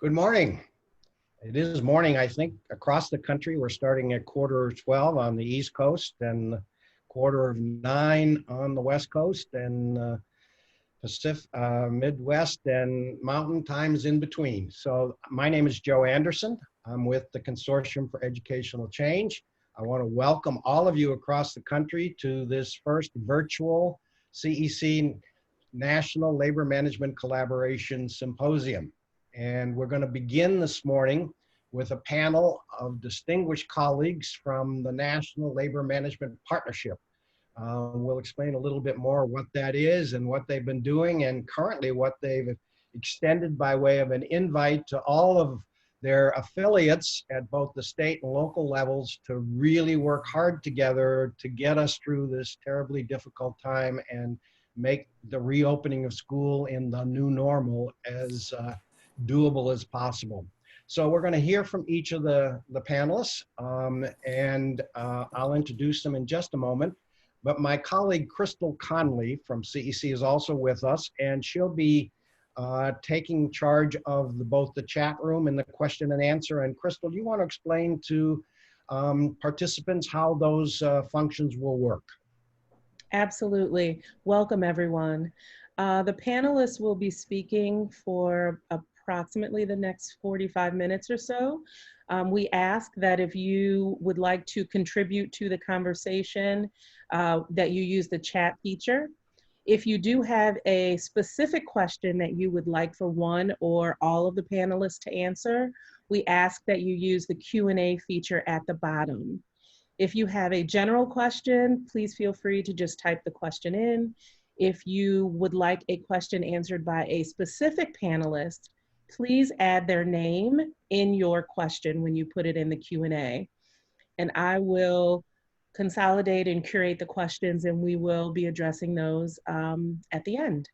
Good morning. It is morning, I think, across the country. We're starting at 12:15 on the East Coast and 9:15 on the West Coast, and Pacific, Midwest and Mountain times in between. So my name is Joe Anderson. I'm with the Consortium for Educational Change. I want to welcome all of you across the country to this first virtual CEC National Labor Management Collaboration Symposium. And we're going to begin this morning with a panel of distinguished colleagues from the National Labor Management Partnership. We'll explain a little bit more what that is and what they've been doing, and currently what they've extended by way of an invite to all of their affiliates at both the state and local levels to really work hard together to get us through this terribly difficult time and make the reopening of school in the new normal as doable as possible. So we're going to hear from each of the panelists, and I'll introduce them in just a moment. But my colleague Crystal Conley from CEC is also with us, and she'll be taking charge of both the chat room and the question and answer. And Crystal, do you want to explain to participants how those functions will work? Absolutely. Welcome, everyone. The panelists will be speaking for approximately the next 45 minutes or so. We ask that if you would like to contribute to the conversation, that you use the chat feature. If you do have a specific question that you would like for one or all of the panelists to answer, we ask that you use the Q&A feature at the bottom. If you have a general question, please feel free to just type the question in. If you would like a question answered by a specific panelist, please add their name in your question when you put it in the Q&A. And I will consolidate and curate the questions, and we will be addressing those at the end.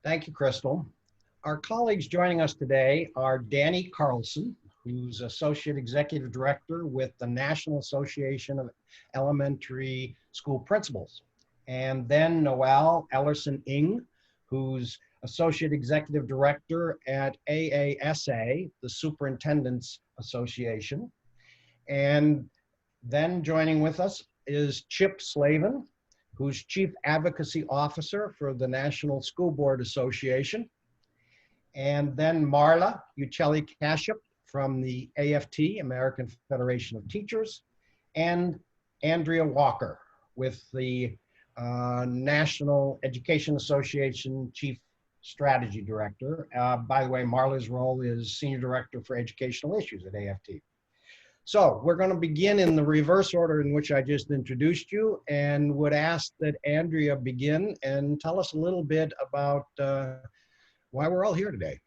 Thank you, Crystal. Our colleagues joining us today are Danny Carlson, who's Associate Executive Director with the National Association of Elementary School Principals, and then Noel Ellerson-Ng, who's Associate Executive Director at AASA, the Superintendent's Association. And then joining with us is Chip Slavin, who's Chief Advocacy Officer for the National School Board Association. And then Marla Uccelli-Kashyap from the AFT, American Federation of Teachers, and Andrea Walker with the National Education Association Chief Strategy Director. By the way, Marla's role is Senior Director for Educational Issues at AFT. So we're going to begin in the reverse order in which I just introduced you, and would ask that Andrea begin and tell us a little bit about why we're all here today.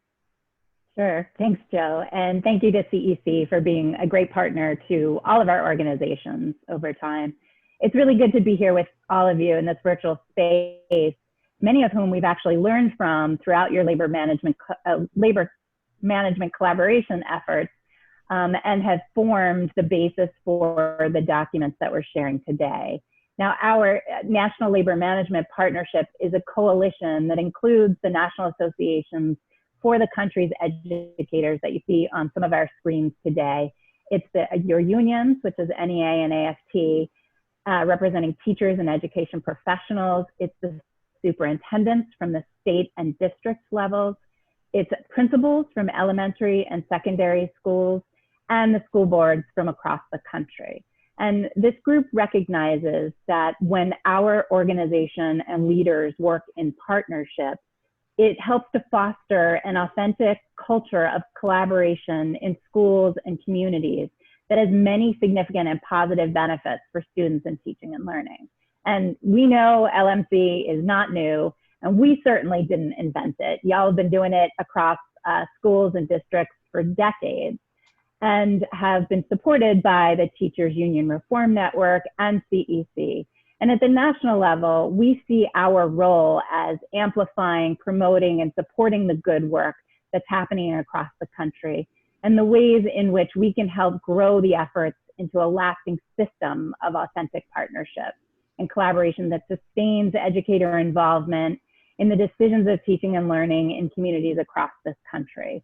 Sure. Thanks, Joe. And thank you to CEC for being a great partner to all of our organizations over time. It's really good to be here with all of you in this virtual space, many of whom we've actually learned from throughout your labor management collaboration efforts, and have formed the basis for the documents that we're sharing today. Now, our National Labor Management Partnership is a coalition that includes the national associations for the country's educators that you see on some of our screens today. It's your unions, which is NEA and AFT, representing teachers and education professionals. It's the superintendents from the state and district levels. It's principals from elementary and secondary schools, and the school boards from across the country. And this group recognizes that when our organization and leaders work in partnership, it helps to foster an authentic culture of collaboration in schools and communities that has many significant and positive benefits for students in teaching and learning. And we know LMC is not new, and we certainly didn't invent it. Y'all have been doing it across schools and districts for decades, and have been supported by the Teachers Union Reform Network and CEC. And at the national level, we see our role as amplifying, promoting, and supporting the good work that's happening across the country, and the ways in which we can help grow the efforts into a lasting system of authentic partnership and collaboration that sustains educator involvement in the decisions of teaching and learning in communities across this country.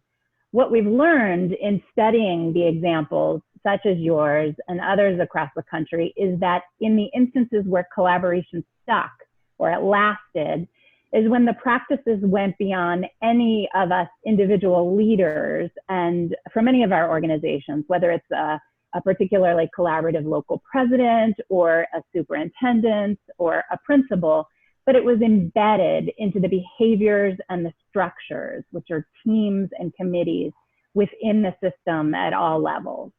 what we've learned in studying the examples, such as yours and others across the country, is that in the instances where collaboration stuck or it lasted, is when the practices went beyond any of us individual leaders and from any of our organizations, whether it's a particularly collaborative local president or a superintendent or a principal, but it was embedded into the behaviors and the structures, which are teams and committees within the system at all levels.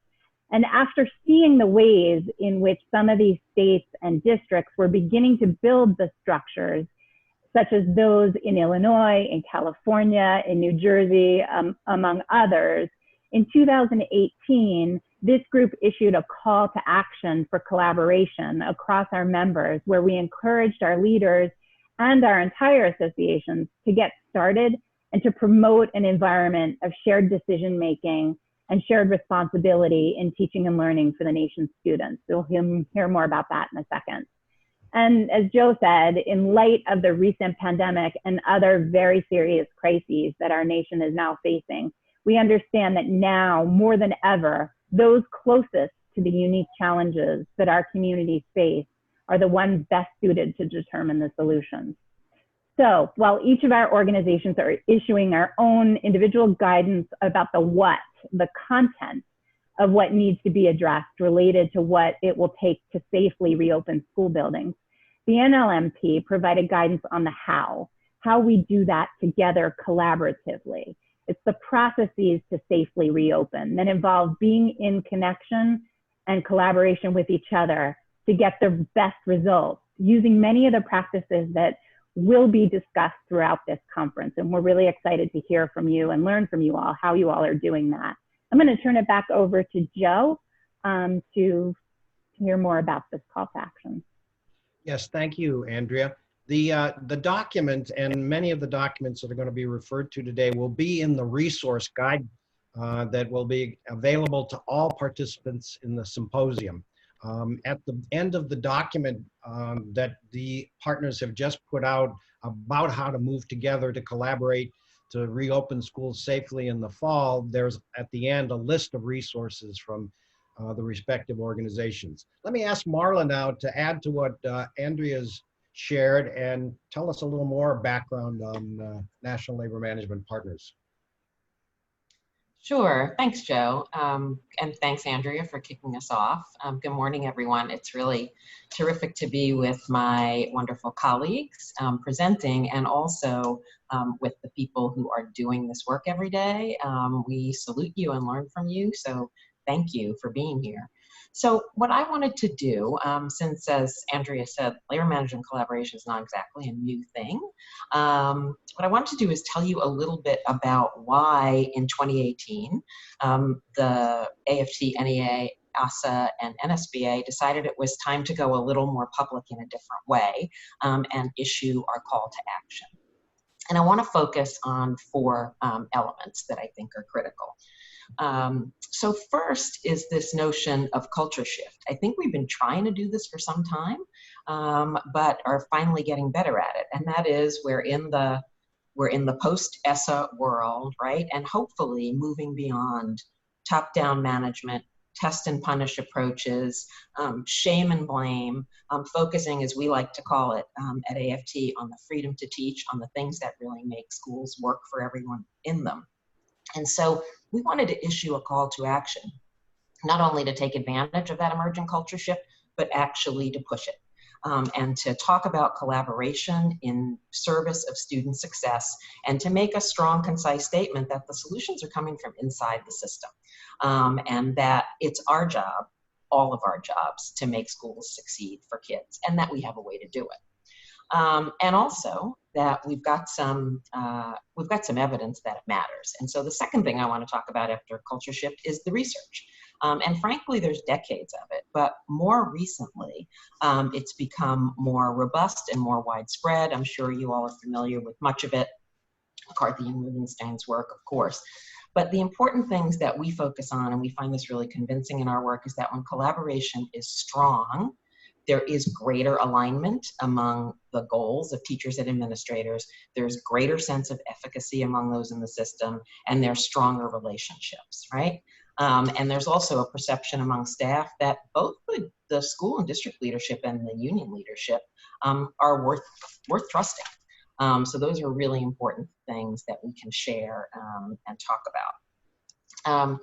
And after seeing the ways in which some of these states and districts were beginning to build the structures, such as those in Illinois, in California, in New Jersey, among others, in 2018, this group issued a call to action for collaboration across our members, where we encouraged our leaders and our entire associations to get started and to promote an environment of shared decision-making and shared responsibility in teaching and learning for the nation's students. So we'll hear more about that in a second. And as Joe said, in light of the recent pandemic and other very serious crises that our nation is now facing, we understand that now more than ever, those closest to the unique challenges that our communities face are the ones best suited to determine the solutions. So while each of our organizations are issuing our own individual guidance about the what, the content of what needs to be addressed related to what it will take to safely reopen school buildings, the NLMP provided guidance on the how we do that together collaboratively. It's the processes to safely reopen that involve being in connection and collaboration with each other to get the best results, using many of the practices that will be discussed throughout this conference. And we're really excited to hear from you and learn from you all how you all are doing that. I'm going to turn it back over to Joe to hear more about this call to action. Yes, thank you, Andrea. The document and many of the documents that are going to be referred to today will be in the resource guide that will be available to all participants in the symposium. At the end of the document that the partners have just put out about how to move together to collaborate to reopen schools safely in the fall, there's at the end a list of resources from the respective organizations. Let me ask Marla now to add to what Andrea's shared and tell us a little more background on National Labor Management Partners. Sure, thanks Joe, and thanks Andrea for kicking us off. Good morning everyone. It's really terrific to be with my wonderful colleagues presenting, and also with the people who are doing this work every day. We salute you and learn from you, so thank you for being here. So what I wanted to do, since as Andrea said, labor management collaboration is not exactly a new thing, what I wanted to do is tell you a little bit about why in 2018, the AFT, NEA, AASA, and NSBA decided it was time to go a little more public in a different way and issue our call to action. And I want to focus on 4 elements that I think are critical. So first is this notion of culture shift. I think we've been trying to do this for some time, but are finally getting better at it. And that is we're in the post-ESSA world, right? And hopefully moving beyond top-down management, test and punish approaches, shame and blame, focusing, as we like to call it at AFT, on the freedom to teach, on the things that really make schools work for everyone in them. And so we wanted to issue a call to action, not only to take advantage of that emerging culture shift, but actually to push it and to talk about collaboration in service of student success, and to make a strong, concise statement that the solutions are coming from inside the system and that it's our job, all of our jobs, to make schools succeed for kids, and that we have a way to do it. And also that we've got some evidence that it matters. And so the second thing I want to talk about after culture shift is the research. And frankly, there's decades of it, but more recently, it's become more robust and more widespread. I'm sure you all are familiar with much of it, McCarthy and Rubenstein's work, of course. But the important things that we focus on, and we find this really convincing in our work, is that when collaboration is strong, There is greater alignment among the goals of teachers and administrators. There's greater sense of efficacy among those in the system, and there's stronger relationships, right? And there's also a perception among staff that both the school and district leadership and the union leadership are worth trusting. So those are really important things that we can share and talk about.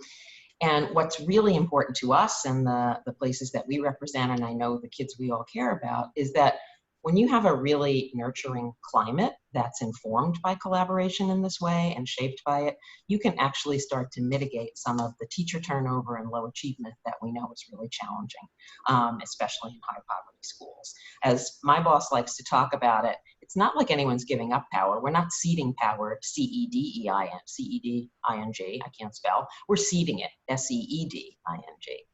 And what's really important to us and the places that we represent, and I know the kids we all care about, is that when you have a really nurturing climate that's informed by collaboration in this way and shaped by it, you can actually start to mitigate some of the teacher turnover and low achievement that we know is really challenging, especially in high poverty schools. As my boss likes to talk about it, it's not like anyone's giving up power. We're not ceding power, C-E-D-E-I-N, C-E-D-I-N-G, I can't spell. We're ceding it, S-E-E-D-I-N-G.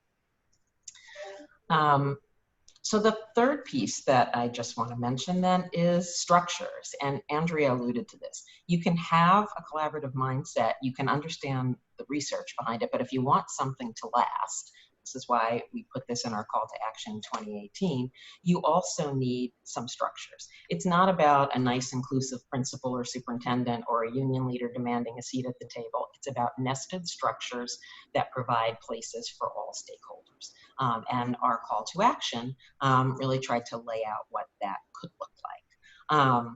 So the third piece that I just want to mention then is structures, and Andrea alluded to this. You can have a collaborative mindset, you can understand the research behind it, but if you want something to last, this is why we put this in our call to action in 2018, you also need some structures. It's not about a nice inclusive principal or superintendent or a union leader demanding a seat at the table. It's about nested structures that provide places for all stakeholders. And our call to action really tried to lay out what that could look like.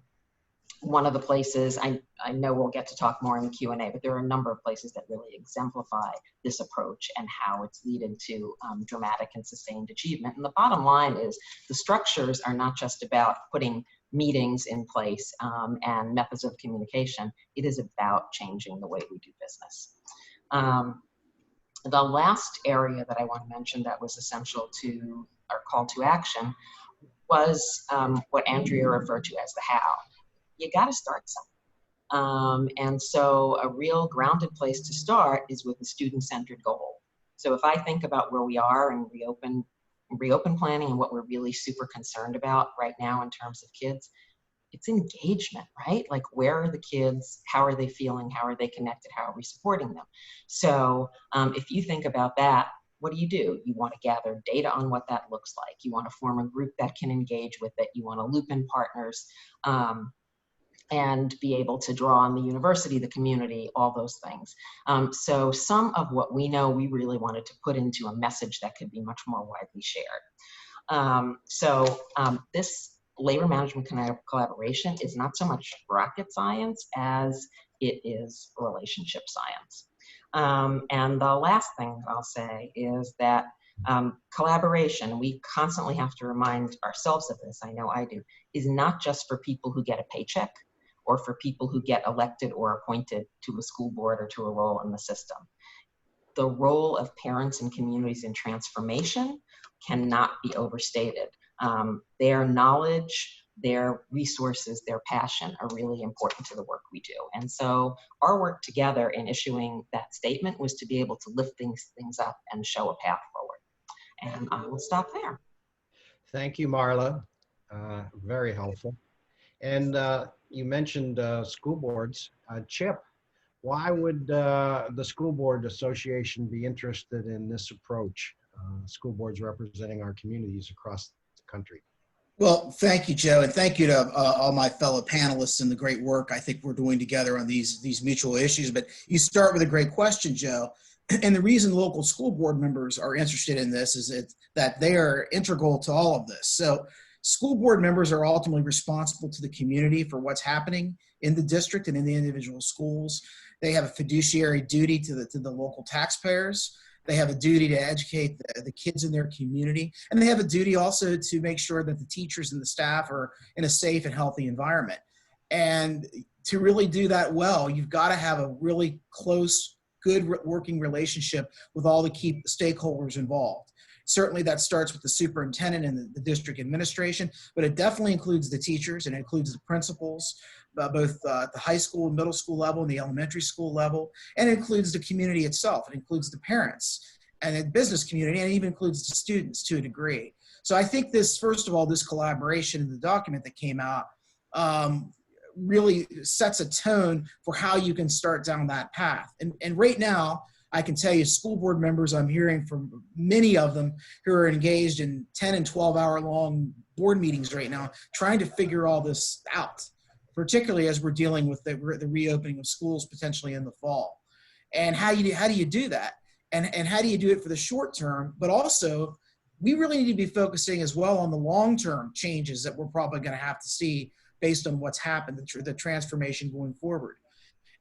One of the places, I know we'll get to talk more in the Q&A, but there are a number of places that really exemplify this approach and how it's leading to dramatic and sustained achievement. And the bottom line is the structures are not just about putting meetings in place and methods of communication. It is about changing the way we do business. The last area that I want to mention that was essential to our call to action was what Andrea referred to as the how. You got to start something. And so a real grounded place to start is with a student-centered goal. So if I think about where we are in reopen planning and what we're really super concerned about right now in terms of kids, it's engagement, right? Like, where are the kids? How are they feeling? How are they connected? How are we supporting them? So if you think about that, what do? You want to gather data on what that looks like. You want to form a group that can engage with it. You want to loop in partners and be able to draw on the university, the community, all those things. So some of what we know, we really wanted to put into a message that could be much more widely shared. This labor management collaboration is not so much rocket science as it is relationship science. And the last thing I'll say is that collaboration, we constantly have to remind ourselves of this, I know I do, is not just for people who get a paycheck or for people who get elected or appointed to a school board or to a role in the system. The role of parents and communities in transformation cannot be overstated. Their knowledge, their resources, their passion are really important to the work we do. And so our work together in issuing that statement was to be able to lift things up and show a path forward. And I will stop there. Thank you, Marla. Very helpful. And you mentioned school boards. Chip, why would the School Board Association be interested in this approach? School boards representing our communities across the country. Well, thank you, Joe, and thank you to all my fellow panelists and the great work I think we're doing together on these mutual issues. But you start with a great question, Joe. And the reason local school board members are interested in this is that they are integral to all of this. So school board members are ultimately responsible to the community for what's happening in the district and in the individual schools. They have a fiduciary duty to the local taxpayers. They have a duty to educate the kids in their community. And they have a duty also to make sure that the teachers and the staff are in a safe and healthy environment. And to really do that well, you've got to have a really close, good working relationship with all the key stakeholders involved. Certainly that starts with the superintendent and the district administration, but it definitely includes the teachers and it includes the principals, both at the high school and middle school level and the elementary school level, and it includes the community itself. It includes the parents and the business community, and it even includes the students to a degree. So I think this, first of all, this collaboration in the document that came out really sets a tone for how you can start down that path. And right now, I can tell you school board members, I'm hearing from many of them who are engaged in 10 and 12-hour long board meetings right now, trying to figure all this out, particularly as we're dealing with the reopening of schools potentially in the fall. And how do you do that? And how do you do it for the short term? But also, we really need to be focusing as well on the long-term changes that we're probably going to have to see based on what's happened, the transformation going forward.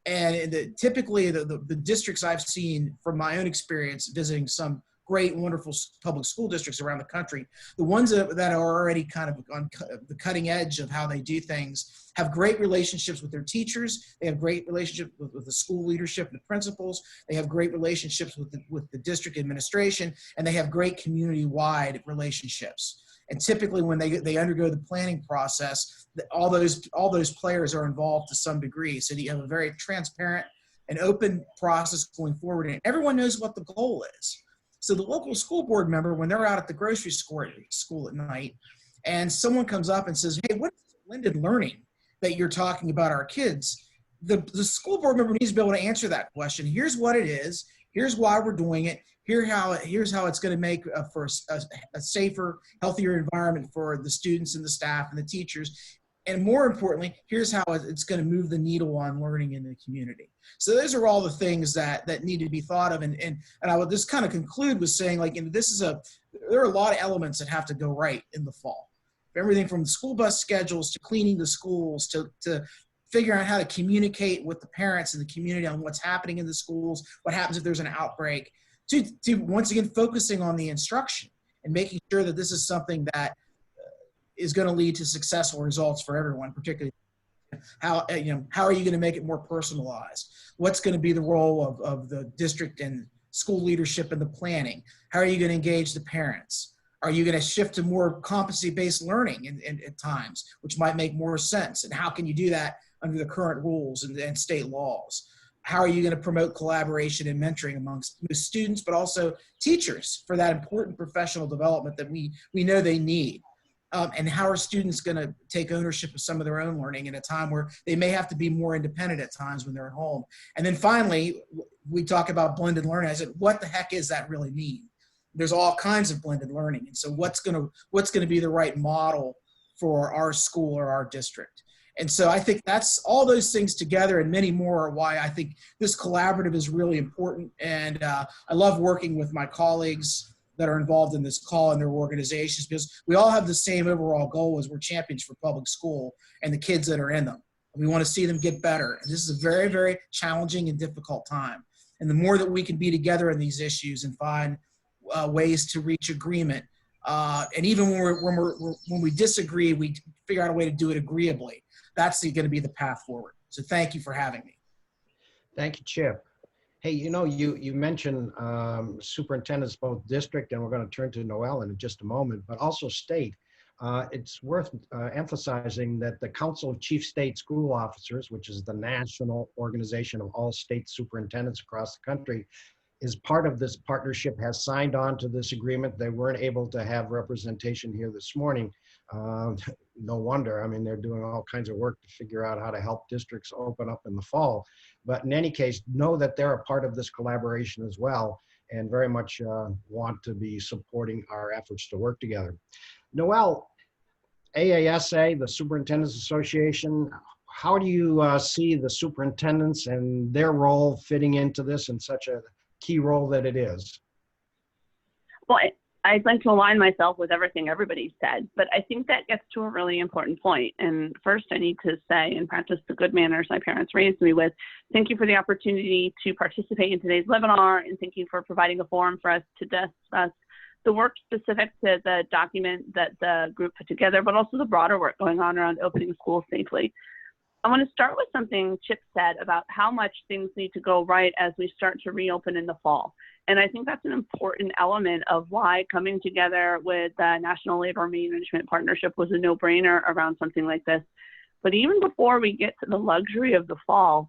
And typically, the districts I've seen from my own experience visiting some great, wonderful public school districts around the country, the ones that are already kind of on the cutting edge of how they do things have great relationships with their teachers. They have great relationships with the school leadership and the principals. They have great relationships with the district administration, and they have great community-wide relationships. And typically, when they undergo the planning process, all those players are involved to some degree. So you have a very transparent and open process going forward, and everyone knows what the goal is. So the local school board member, when they're out at the grocery school at night, and someone comes up and says, "Hey, what is blended learning that you're talking about our kids?" The school board member needs to be able to answer that question. Here's what it is. Here's why we're doing it. Here's how it's going to make for a safer, healthier environment for the students and the staff and the teachers. And more importantly, here's how it's going to move the needle on learning in the community. So those are all the things that need to be thought of. And I would just kind of conclude with saying, like, there are a lot of elements that have to go right in the fall. Everything from school bus schedules to cleaning the schools to figuring out how to communicate with the parents and the community on what's happening in the schools, what happens if there's an outbreak, to once again focusing on the instruction and making sure that this is something that is going to lead to successful results for everyone, particularly how are you going to make it more personalized? What's going to be the role of the district and school leadership in the planning? How are you going to engage the parents? Are you going to shift to more competency-based learning at times, which might make more sense? And how can you do that under the current rules and state laws? How are you going to promote collaboration and mentoring amongst students, but also teachers for that important professional development that we know they need? And how are students going to take ownership of some of their own learning in a time where they may have to be more independent at times when they're at home? And then finally, we talk about blended learning. I said, what the heck does that really mean? There's all kinds of blended learning. And so what's going to be the right model for our school or our district? And so I think that's all those things together and many more are why I think this collaborative is really important. And I love working with my colleagues that are involved in this call and their organizations, because we all have the same overall goal as we're champions for public school and the kids that are in them. We want to see them get better. And this is a very, very challenging and difficult time. And the more that we can be together in these issues and find ways to reach agreement, and even when we disagree, we figure out a way to do it agreeably. That's going to be the path forward. So thank you for having me. Thank you, Chip. Hey, you mentioned superintendents, both district, and we're going to turn to Noel in just a moment, but also state. It's worth emphasizing that the Council of Chief State School Officers, which is the national organization of all state superintendents across the country, is part of this partnership, has signed on to this agreement. They weren't able to have representation here this morning. No wonder. I mean, they're doing all kinds of work to figure out how to help districts open up in the fall. But in any case, know that they're a part of this collaboration as well, and very much want to be supporting our efforts to work together. Noel, AASA, the Superintendents Association, how do you see the superintendents and their role fitting into this in such a key role that it is? Well, I'd like to align myself with everything everybody said, but I think that gets to a really important point. And first, I need to say and practice the good manners my parents raised me with. Thank you for the opportunity to participate in today's webinar, and thank you for providing a forum for us to discuss the work specific to the document that the group put together, but also the broader work going on around opening schools safely. I want to start with something Chip said about how much things need to go right as we start to reopen in the fall. And I think that's an important element of why coming together with the National Labor Management Partnership was a no-brainer around something like this. But even before we get to the luxury of the fall,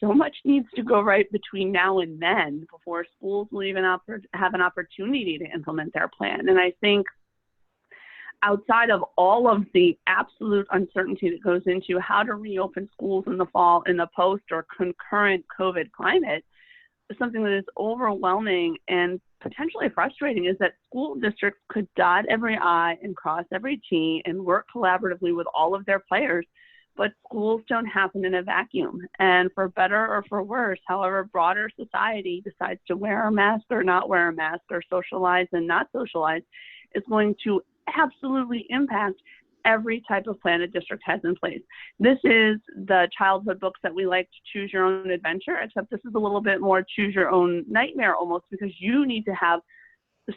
so much needs to go right between now and then before schools will even have an opportunity to implement their plan. And I think outside of all of the absolute uncertainty that goes into how to reopen schools in the fall in the post or concurrent COVID climate, something that is overwhelming and potentially frustrating is that school districts could dot every I and cross every T and work collaboratively with all of their players, but schools don't happen in a vacuum. And for better or for worse, however broader society decides to wear a mask or not wear a mask or socialize and not socialize, is going to absolutely impact every type of plan a district has in place. This is the childhood books that we like to choose your own adventure, except this is a little bit more choose your own nightmare almost, because you need to have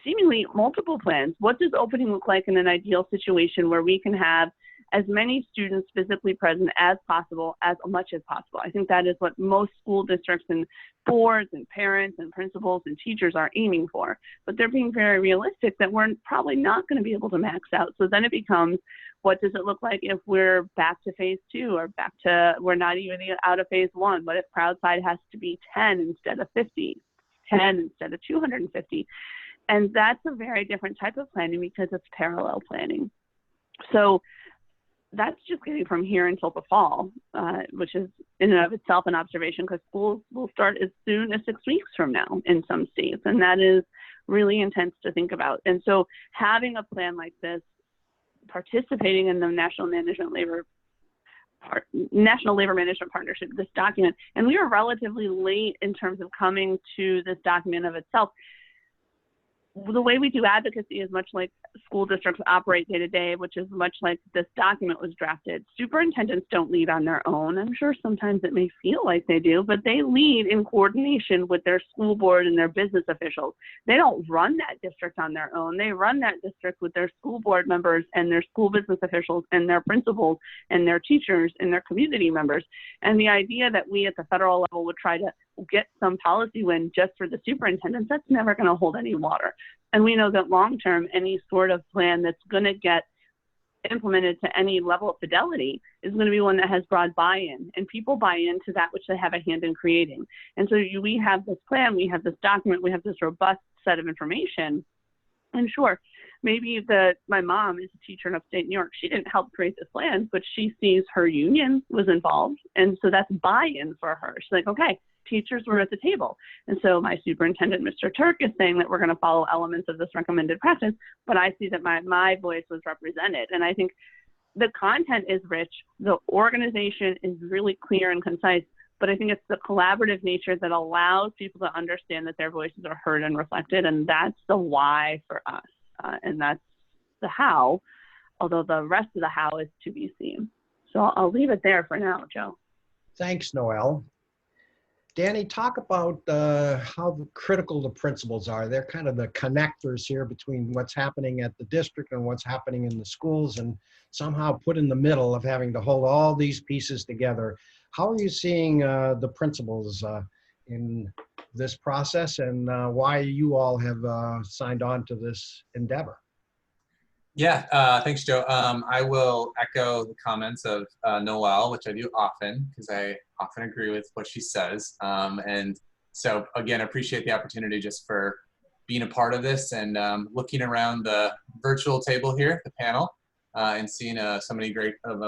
seemingly multiple plans. What does opening look like in an ideal situation where we can have as many students physically present as possible, as much as possible? I think that is what most school districts and boards and parents and principals and teachers are aiming for. But they're being very realistic that we're probably not going to be able to max out. So then it becomes, what does it look like if we're back to phase 2 or back to, we're not even out of phase 1? What if crowd size has to be 10 instead of 50, 10 instead of 250? And that's a very different type of planning because it's parallel planning. So that's just getting from here until the fall, which is in and of itself an observation, because schools will start as soon as 6 weeks from now in some states. And that is really intense to think about. And so having a plan like this, participating in the National Labor Management Partnership, this document, and we were relatively late in terms of coming to this document of itself. The way we do advocacy is much like school districts operate day to day, which is much like this document was drafted. Superintendents don't lead on their own. I'm sure sometimes it may feel like they do, but they lead in coordination with their school board and their business officials. They don't run that district on their own. They run that district with their school board members and their school business officials and their principals and their teachers and their community members. And the idea that we at the federal level would try to get some policy win just for the superintendents, that's never going to hold any water. And we know that long term, any sort of plan that's going to get implemented to any level of fidelity is going to be one that has broad buy-in, and people buy into that which they have a hand in creating. And so we have this plan, we have this document, we have this robust set of information. And sure, maybe my mom is a teacher in upstate New York. She didn't help create this plan, but she sees her union was involved. And so that's buy-in for her. She's like, okay, teachers were at the table. And so my superintendent, Mr. Turk, is saying that we're going to follow elements of this recommended practice, but I see that my voice was represented. And I think the content is rich. The organization is really clear and concise, but I think it's the collaborative nature that allows people to understand that their voices are heard and reflected. And that's the why for us. And that's the how, although the rest of the how is to be seen. So I'll leave it there for now, Joe. Thanks, Noelle. Danny, talk about how critical the principals are. They're kind of the connectors here between what's happening at the district and what's happening in the schools, and somehow put in the middle of having to hold all these pieces together. How are you seeing the principals in this process, and why you all have signed on to this endeavor? Yeah, thanks, Joe. I will echo the comments of Noelle, which I do often, because I often agree with what she says. And so, again, appreciate the opportunity just for being a part of this, and looking around the virtual table here, the panel, and seeing so many great of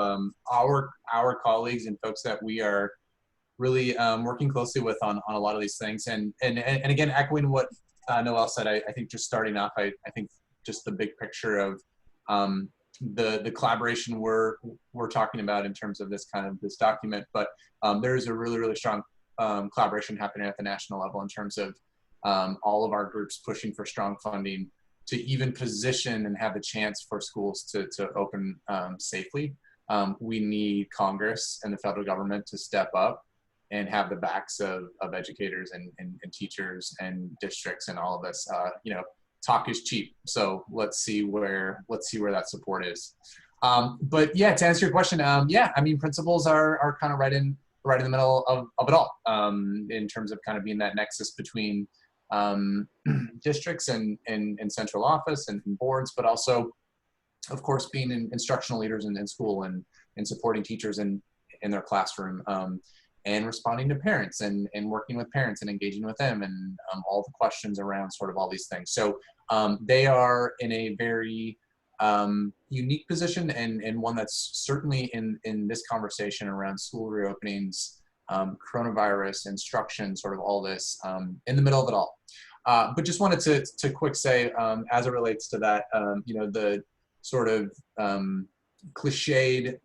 our colleagues and folks that we are really working closely with on a lot of these things. And again, echoing what Noelle said, I think just starting off, I think just the big picture of the collaboration we're talking about in terms of this document, but there's a really strong collaboration happening at the national level in terms of all of our groups pushing for strong funding to even position and have the chance for schools to open safely. We need Congress and the federal government to step up and have the backs of educators and teachers and districts and all of us. Talk is cheap, so let's see where that support is. But yeah, to answer your question, yeah, I mean, principals are kind of right in the middle of it all, in terms of kind of being that nexus between districts and central office and boards, but also, of course, being instructional leaders in school and supporting teachers in their classroom, and responding to parents and working with parents and engaging with them, and all the questions around sort of all these things. So they are in a very unique position, and one that's certainly in this conversation around school reopenings coronavirus, instruction, sort of all this in the middle of it all. But just wanted to quick say, as it relates to that, you know, the sort of cliche,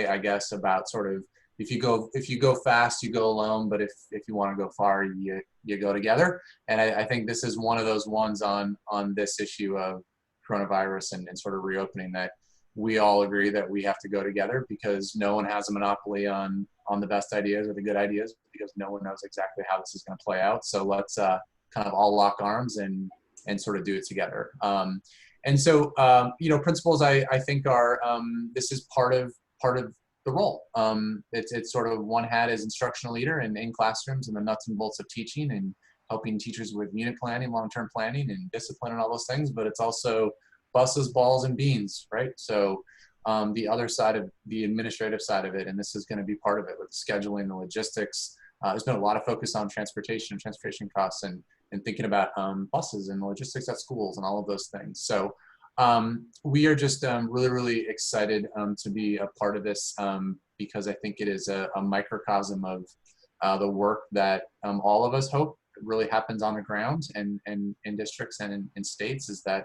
I guess, about sort of if you go fast, you go alone, but if you want to go far, you go together. And I think this is one of those ones on this issue of coronavirus and sort of reopening that we all agree that we have to go together, because no one has a monopoly on the best ideas or the good ideas, because no one knows exactly how this is going to play out. So let's kind of all lock arms and sort of do it together. And so, you know, principals, I think are, this is part of the role. It's sort of one hat as instructional leader and in classrooms and the nuts and bolts of teaching and helping teachers with unit planning, long-term planning and discipline and all those things, but it's also buses, balls, and beans, right? So the other side of the administrative side of it, and this is going to be part of it with scheduling, the logistics. There's been a lot of focus on transportation and transportation costs and thinking about buses and logistics at schools and all of those things. So we are just really, really excited to be a part of this because I think it is a microcosm of the work that all of us hope really happens on the ground and in districts and in states, is that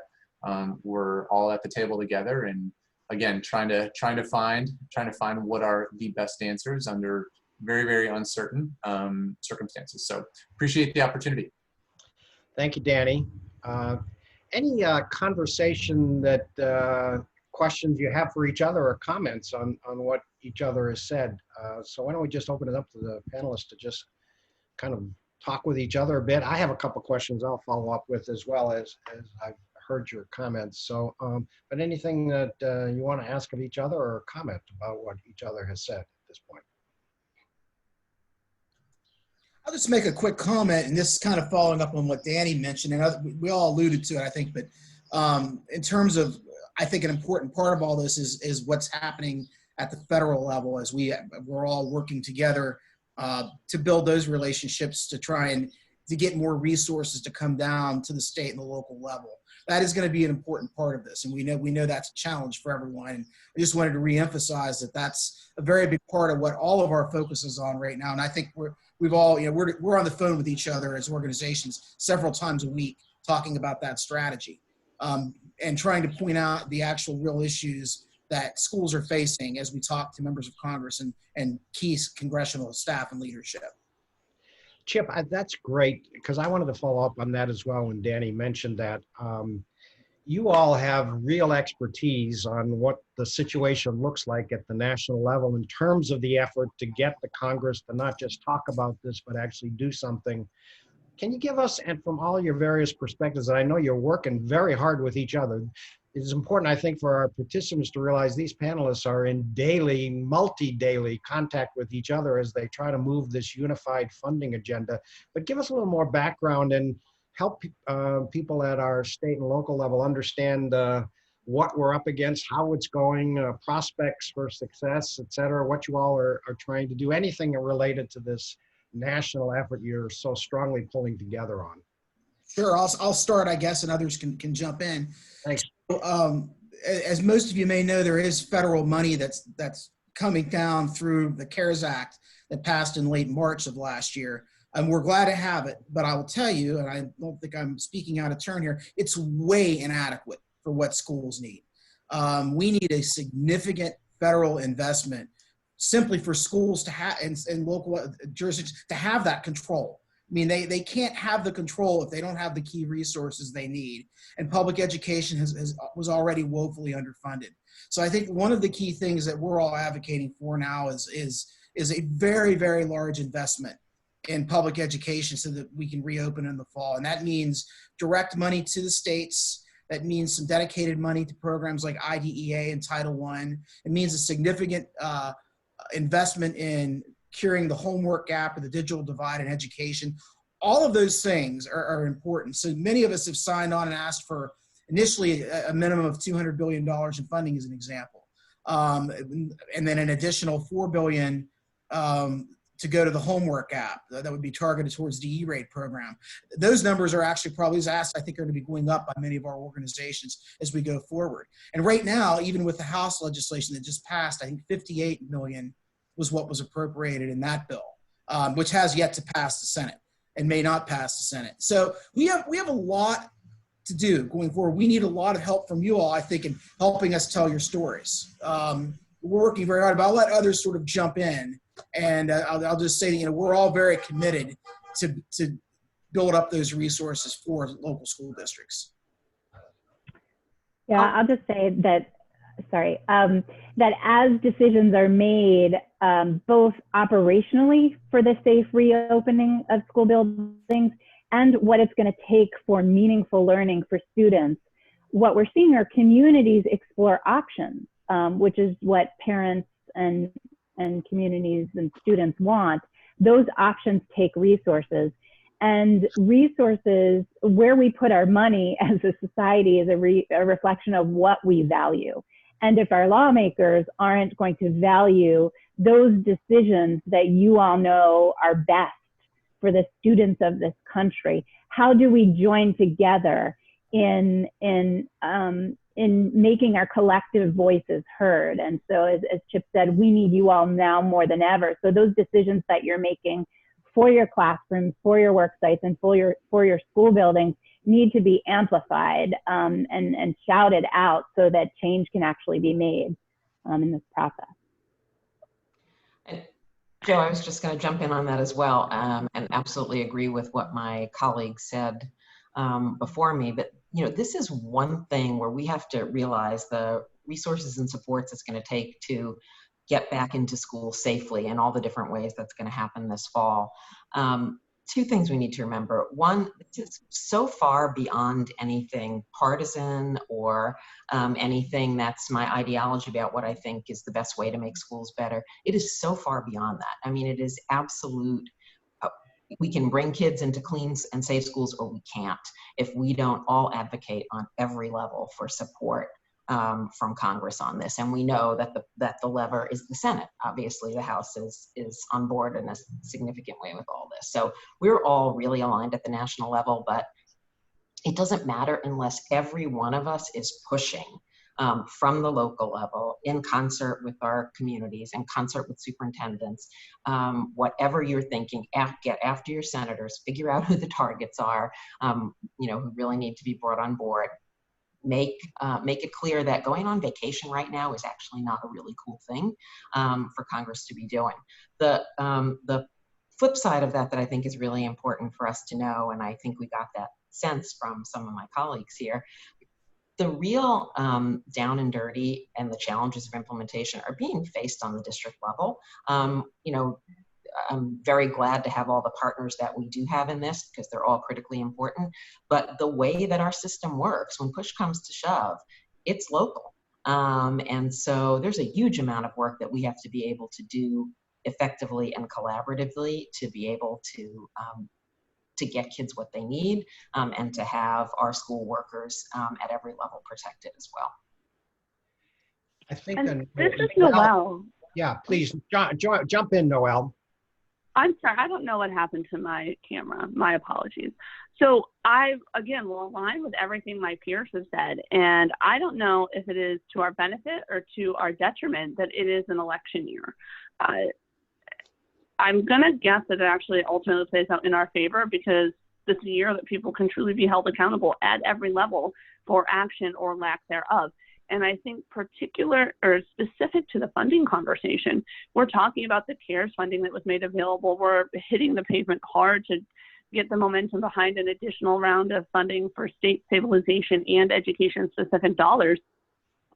we're all at the table together and again trying to find what are the best answers under very, very uncertain circumstances. So appreciate the opportunity. Thank you, Danny. Any conversation that questions you have for each other or comments on what each other has said? So why don't we just open it up to the panelists to just kind of talk with each other a bit. I have a couple questions I'll follow up with as well as I've heard your comments. So, but anything that you want to ask of each other or comment about what each other has said at this point? I'll just make a quick comment, and this is kind of following up on what Danny mentioned, and we all alluded to it, I think, but in terms of, I think an important part of all this is what's happening at the federal level as we're all working together to build those relationships to try and to get more resources to come down to the state and the local level. That is going to be an important part of this, and we know that's a challenge for everyone. And I just wanted to reemphasize that that's a very big part of what all of our focus is on right now. And I think we've all, you know, we're on the phone with each other as organizations several times a week talking about that strategy and trying to point out the actual real issues that schools are facing as we talk to members of Congress and key congressional staff and leadership. Chip, that's great, because I wanted to follow up on that as well when Danny mentioned that. You all have real expertise on what the situation looks like at the national level in terms of the effort to get the Congress to not just talk about this, but actually do something. Can you give us, and from all your various perspectives, and I know you're working very hard with each other, it's important, I think, for our participants to realize these panelists are in daily, multi-daily contact with each other as they try to move this unified funding agenda. But give us a little more background and help people at our state and local level understand what we're up against, how it's going, prospects for success, et cetera, what you all are trying to do, anything related to this national effort you're so strongly pulling together on. Sure, I'll start, I guess, and others can jump in. Thanks. As most of you may know, there is federal money that's coming down through the CARES Act that passed in late March of last year. And we're glad to have it, but I will tell you, and I don't think I'm speaking out of turn here, it's way inadequate for what schools need. We need a significant federal investment simply for schools to have and local jurisdictions to have that control. I mean, they can't have the control if they don't have the key resources they need. And public education was already woefully underfunded. So I think one of the key things that we're all advocating for now is a very, very large investment in public education so that we can reopen in the fall. And that means direct money to the states. That means some dedicated money to programs like IDEA and Title I. It means a significant investment in curing the homework gap or the digital divide in education. All of those things are important. So many of us have signed on and asked for initially a minimum of $200 billion in funding as an example. And then an additional $4 billion to go to the homework gap that would be targeted towards the E-rate program. Those numbers are actually probably, as asked, I think are going to be going up by many of our organizations as we go forward. And right now, even with the House legislation that just passed, I think $58 million was what was appropriated in that bill, which has yet to pass the Senate and may not pass the Senate. So we have a lot to do going forward. We need a lot of help from you all, I think, in helping us tell your stories. We're working very hard, but I'll let others sort of jump in. And I'll just say, you know, we're all very committed to build up those resources for local school districts. Yeah, I'll just say that, that as decisions are made, both operationally for the safe reopening of school buildings and what it's going to take for meaningful learning for students, what we're seeing are communities explore options, which is what parents and communities and students want. Those options take resources. And resources, where we put our money as a society, is a reflection of what we value. And if our lawmakers aren't going to value those decisions that you all know are best for the students of this country, how do we join together in making our collective voices heard? And so, as Chip said, we need you all now more than ever. So those decisions that you're making for your classrooms, for your work sites, and for your school buildings need to be amplified and shouted out so that change can actually be made in this process. And Joe, I was just going to jump in on that as well, and absolutely agree with what my colleagues said before me. But you know, this is one thing where we have to realize the resources and supports it's going to take to get back into school safely and all the different ways that's going to happen this fall. Two things we need to remember. One, it's so far beyond anything partisan or anything that's my ideology about what I think is the best way to make schools better. It is so far beyond that. I mean, it is absolute. We can bring kids into clean and safe schools, or we can't if we don't all advocate on every level for support from Congress on this. And we know that the lever is the Senate. Obviously, the House is on board in a significant way with all this. So we're all really aligned at the national level, but it doesn't matter unless every one of us is pushing from the local level in concert with our communities, in concert with superintendents. Whatever you're thinking, get after your senators, figure out who the targets are, you know, who really need to be brought on board. Make it clear that going on vacation right now is actually not a really cool thing for Congress to be doing. The flip side of that I think is really important for us to know, and I think we got that sense from some of my colleagues here, the real down and dirty and the challenges of implementation are being faced on the district level. You know, I'm very glad to have all the partners that we do have in this because they're all critically important. But the way that our system works, when push comes to shove, it's local. And so there's a huge amount of work that we have to be able to do effectively and collaboratively to be able to get kids what they need and to have our school workers at every level protected as well. I think this is Noelle. Yeah, please jump in, Noelle. I'm sorry, I don't know what happened to my camera. My apologies. So I, again, will align with everything my peers have said. And I don't know if it is to our benefit or to our detriment that it is an election year. I'm going to guess that it actually ultimately plays out in our favor because this is a year that people can truly be held accountable at every level for action or lack thereof. And I think particular or specific to the funding conversation, we're talking about the CARES funding that was made available. We're hitting the pavement hard to get the momentum behind an additional round of funding for state stabilization and education-specific dollars.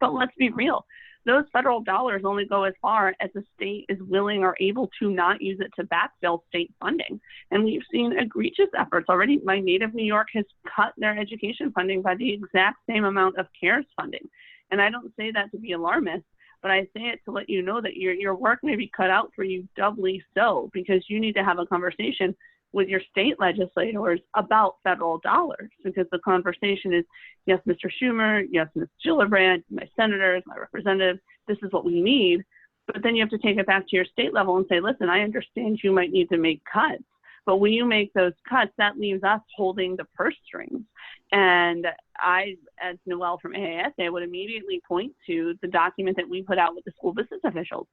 But let's be real. Those federal dollars only go as far as the state is willing or able to not use it to backfill state funding. And we've seen egregious efforts already. My native New York has cut their education funding by the exact same amount of CARES funding. And I don't say that to be alarmist, but I say it to let you know that your work may be cut out for you doubly so, because you need to have a conversation with your state legislators about federal dollars, because the conversation is, yes, Mr. Schumer, yes, Ms. Gillibrand, my senators, my representatives, this is what we need. But then you have to take it back to your state level and say, listen, I understand you might need to make cuts, But when you make those cuts, that leaves us holding the purse strings. And I, as Noelle from AASA, would immediately point to the document that we put out with the school business officials.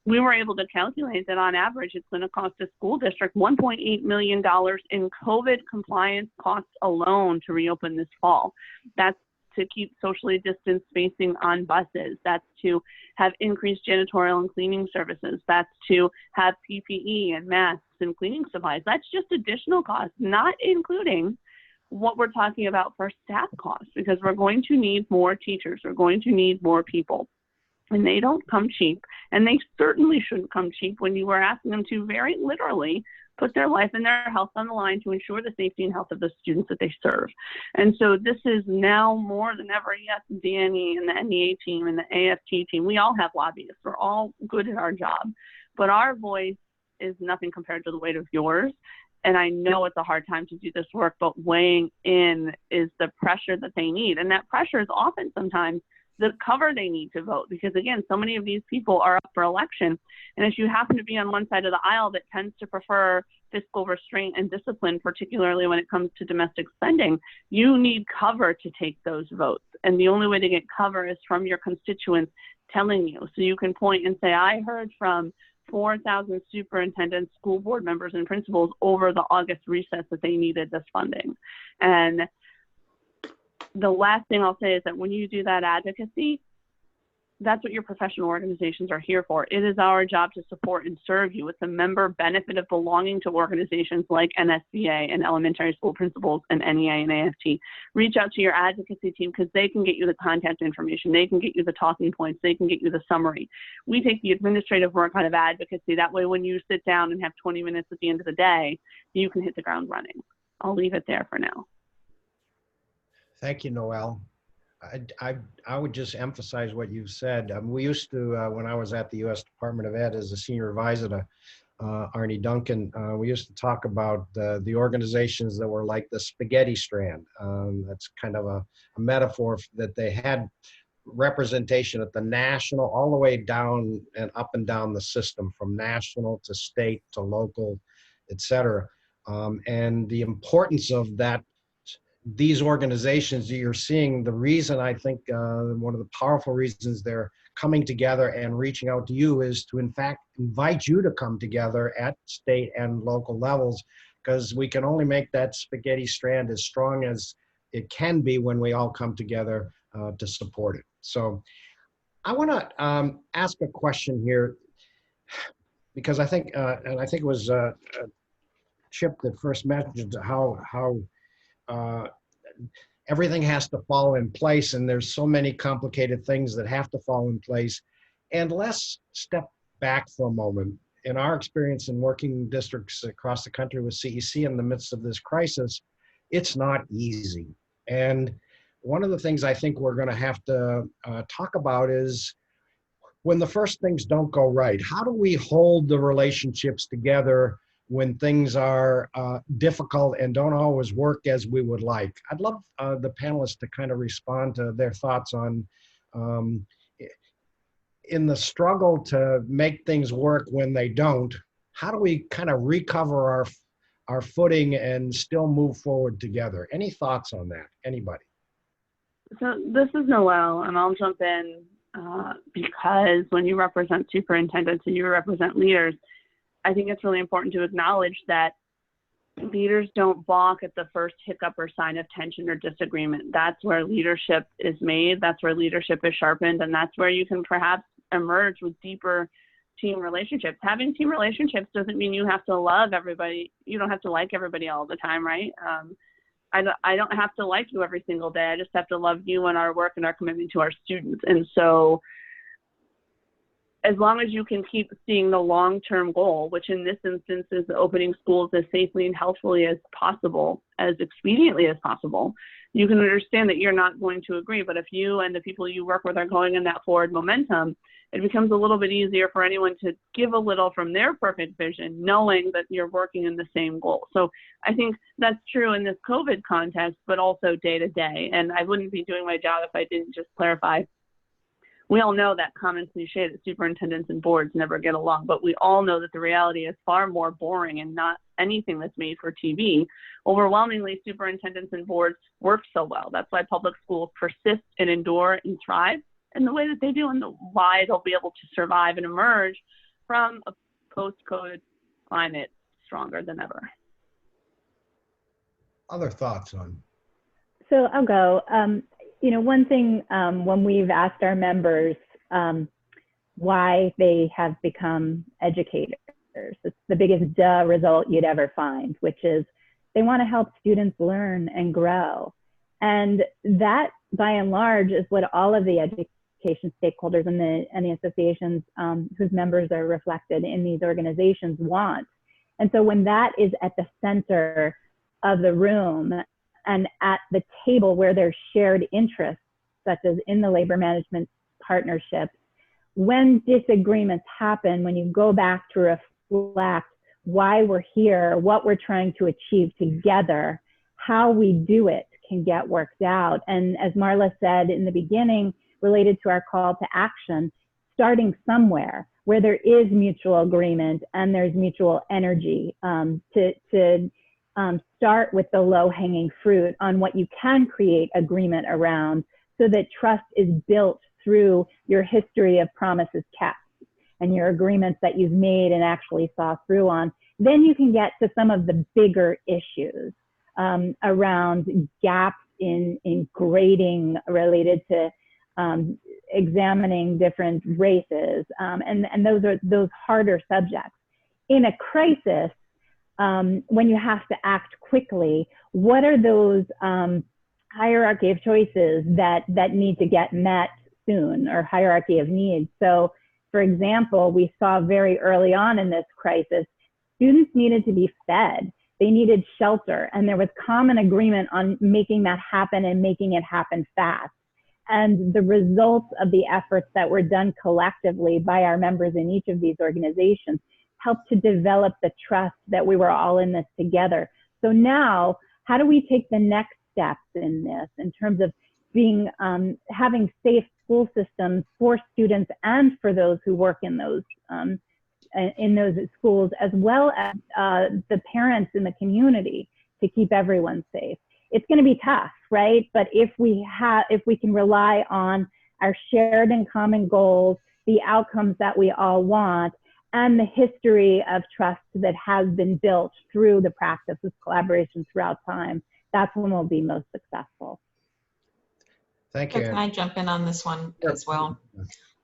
We were able to calculate that on average, it's going to cost a school district $1.8 million in COVID compliance costs alone to reopen this fall. That's to keep socially distanced spacing on buses. That's to have increased janitorial and cleaning services. That's to have PPE and masks and cleaning supplies. That's just additional costs, not including what we're talking about for staff costs, because we're going to need more teachers. We're going to need more people. And they don't come cheap, and they certainly shouldn't come cheap when you are asking them to very literally put their life and their health on the line to ensure the safety and health of the students that they serve. And so this is now more than ever. Yes, Danny and the NEA team and the AFT team, we all have lobbyists. We're all good at our job, but our voice is nothing compared to the weight of yours. And I know it's a hard time to do this work, but weighing in is the pressure that they need. And that pressure is often sometimes the cover they need to vote, because again, so many of these people are up for election. And if you happen to be on one side of the aisle that tends to prefer fiscal restraint and discipline, particularly when it comes to domestic spending, you need cover to take those votes. And the only way to get cover is from your constituents telling you. So you can point and say, I heard from 4,000 superintendents, school board members, and principals over the August recess that they needed this funding. And the last thing I'll say is that when you do that advocacy, that's what your professional organizations are here for. It is our job to support and serve you. It's a member benefit of belonging to organizations like NSBA and elementary school principals and NEA and AFT. Reach out to your advocacy team, because they can get you the contact information. They can get you the talking points. They can get you the summary. We take the administrative work out of advocacy. That way, when you sit down and have 20 minutes at the end of the day, you can hit the ground running. I'll leave it there for now. Thank you, Noelle. I would just emphasize what you said. We used to, when I was at the U.S. Department of Ed as a senior advisor to Arnie Duncan, we used to talk about the organizations that were like the spaghetti strand. That's kind of a metaphor that they had representation at the national, all the way down and up and down the system, from national to state to local, et cetera. And the importance of that, these organizations you're seeing, the reason I think one of the powerful reasons they're coming together and reaching out to you is to, in fact, invite you to come together at state and local levels, because we can only make that spaghetti strand as strong as it can be when we all come together to support it. So I want to ask a question here, because I think, and I think it was Chip that first mentioned how everything has to fall in place, and there's so many complicated things that have to fall in place. And let's step back for a moment. In our experience in working districts across the country with CEC in the midst of this crisis, it's not easy. And one of the things I think we're going to have to talk about is when the first things don't go right, how do we hold the relationships together when things are difficult and don't always work as we would like? I'd love the panelists to kind of respond to their thoughts on, in the struggle to make things work when they don't, how do we kind of recover our footing and still move forward together? Any thoughts on that? Anybody? So this is Noelle, and I'll jump in because when you represent superintendents and you represent leaders, I think it's really important to acknowledge that leaders don't balk at the first hiccup or sign of tension or disagreement. That's where leadership is made. That's where leadership is sharpened. And that's where you can perhaps emerge with deeper team relationships. Having team relationships doesn't mean you have to love everybody. You don't have to like everybody all the time, right? I don't have to like you every single day. I just have to love you and our work and our commitment to our students. And so as long as you can keep seeing the long-term goal, which in this instance is opening schools as safely and healthfully as possible, as expediently as possible, you can understand that you're not going to agree. But if you and the people you work with are going in that forward momentum, it becomes a little bit easier for anyone to give a little from their perfect vision, knowing that you're working in the same goal. So I think that's true in this COVID context, but also day to day. And I wouldn't be doing my job if I didn't just clarify. we all know that common cliche that superintendents and boards never get along, but we all know that the reality is far more boring and not anything that's made for TV. Overwhelmingly, superintendents and boards work so well. That's why public schools persist and endure and thrive in the way that they do, and why they'll be able to survive and emerge from a post-COVID climate stronger than ever. Other thoughts on? So I'll go. You know, one thing when we've asked our members why they have become educators, it's the biggest duh result you'd ever find, which is they want to help students learn and grow. And that, by and large, is what all of the education stakeholders and the associations whose members are reflected in these organizations want. And so when that is at the center of the room and at the table where there's shared interests, such as in the labor management partnerships, when disagreements happen, when you go back to reflect why we're here, what we're trying to achieve together, how we do it can get worked out. And as Marla said in the beginning, related to our call to action, starting somewhere where there is mutual agreement and there's mutual energy to start with the low-hanging fruit on what you can create agreement around, so that trust is built through your history of promises kept and your agreements that you've made and actually saw through on. Then you can get to some of the bigger issues around gaps in grading related to examining different races, and those are those harder subjects. In a crisis, when you have to act quickly, what are those hierarchy of choices that need to get met soon, or hierarchy of needs? So, for example, we saw very early on in this crisis, students needed to be fed. They needed shelter, and there was common agreement on making that happen and making it happen fast. And the results of the efforts that were done collectively by our members in each of these organizations helped to develop the trust that we were all in this together. So now, how do we take the next steps in this in terms of being having safe school systems for students and for those who work in those schools, as well as the parents in the community, to keep everyone safe? It's going to be tough, right? But if we can rely on our shared and common goals, the outcomes that we all want, and the history of trust that has been built through the practice of collaboration throughout time, that's when we'll be most successful. Thank you. Can I jump in on this one as well?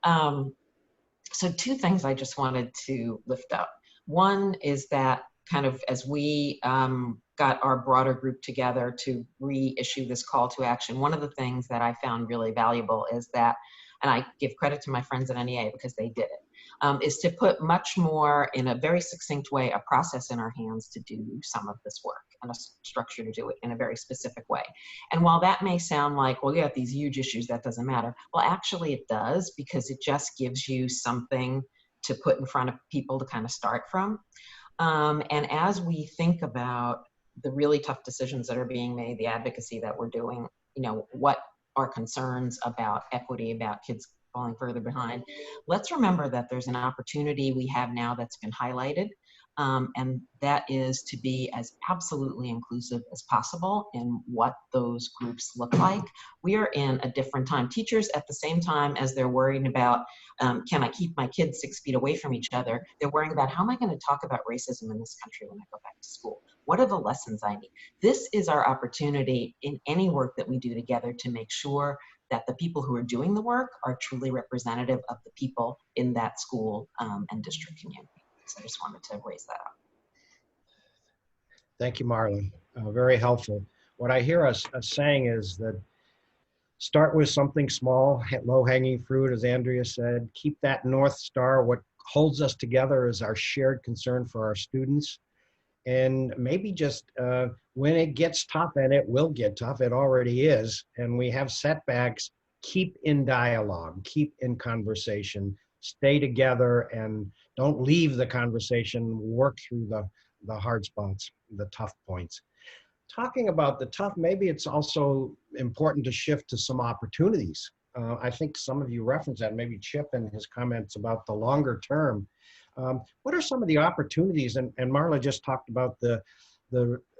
So two things I just wanted to lift up. One is that kind of as we got our broader group together to reissue this call to action, one of the things that I found really valuable is that, and I give credit to my friends at NEA because they did it, is to put much more, in a very succinct way, a process in our hands to do some of this work and a structure to do it in a very specific way. And while that may sound like, well, you have these huge issues, that doesn't matter. Well, actually it does, because it just gives you something to put in front of people to kind of start from. And as we think about the really tough decisions that are being made, the advocacy that we're doing, you know, what are concerns about equity, about kids falling further behind, let's remember that there's an opportunity we have now that's been highlighted, and that is to be as absolutely inclusive as possible in what those groups look like. We are in a different time. Teachers, at the same time as they're worrying about, can I keep my kids 6 feet away from each other, they're worrying about, how am I going to talk about racism in this country when I go back to school? What are the lessons I need? This is our opportunity in any work that we do together to make sure that the people who are doing the work are truly representative of the people in that school and district community. So I just wanted to raise that up. Thank you, Marlon. Very helpful. What I hear us saying is that start with something small, low-hanging fruit, as Andrea said. Keep that North Star. What holds us together is our shared concern for our students. And maybe just when it gets tough, and it will get tough, it already is, and we have setbacks, keep in dialogue, keep in conversation, stay together, and don't leave the conversation, work through the hard spots, the tough points. Talking about the tough, maybe it's also important to shift to some opportunities. I think some of you referenced that, maybe Chip in his comments about the longer term. What are some of the opportunities? And Marla just talked about the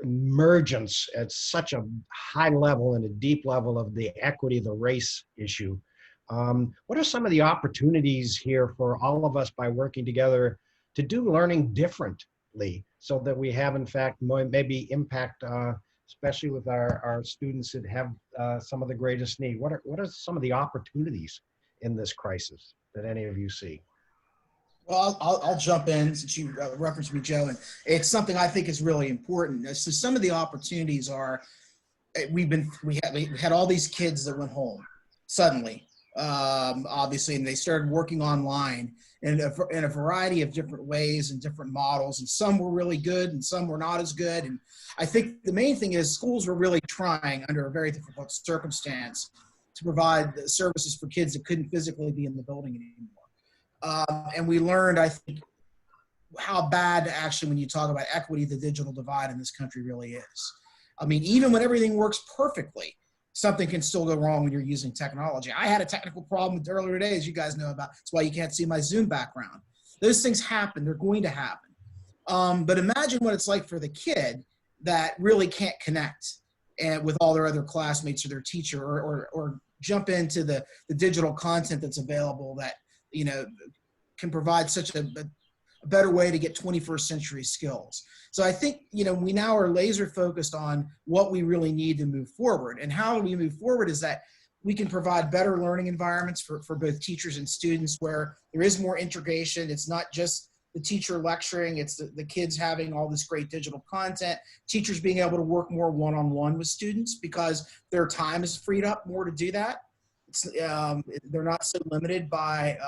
emergence at such a high level and a deep level of the equity, the race issue. What are some of the opportunities here for all of us by working together to do learning differently so that we have, in fact, maybe impact, especially with our students that have some of the greatest need? What are some of the opportunities in this crisis that any of you see? Well, I'll jump in since you referenced me, Joe, and it's something I think is really important. So some of the opportunities are, we had all these kids that went home suddenly, obviously, and they started working online in a variety of different ways and different models, and some were really good and some were not as good. And I think the main thing is schools were really trying under a very difficult circumstance to provide the services for kids that couldn't physically be in the building anymore. And we learned, I think, how bad actually, when you talk about equity, the digital divide in this country really is. I mean, even when everything works perfectly, something can still go wrong when you're using technology. I had a technical problem earlier today, as you guys know about. That's why you can't see my Zoom background. Those things happen. They're going to happen. But imagine what it's like for the kid that really can't connect with all their other classmates or their teacher, or jump into the digital content that's available that, you know, can provide such a better way to get 21st century skills. So I think, you know, we now are laser focused on what we really need to move forward. And how we move forward is that we can provide better learning environments for both teachers and students, where there is more integration. It's not just the teacher lecturing, it's the kids having all this great digital content, teachers being able to work more one-on-one with students because their time is freed up more to do that. They're not so limited by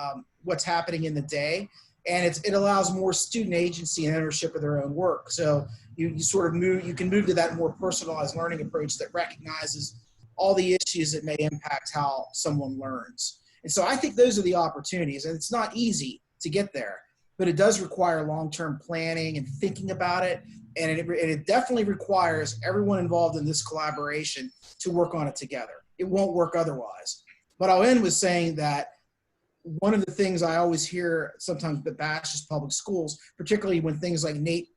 what's happening in the day, and it allows more student agency and ownership of their own work. So you can move to that more personalized learning approach that recognizes all the issues that may impact how someone learns. And so I think those are the opportunities, and it's not easy to get there, but it does require long-term planning and thinking about it, and it definitely requires everyone involved in this collaboration to work on it together. It won't work otherwise. But I'll end with saying that one of the things I always hear sometimes that bashes public schools, particularly when things like NAEP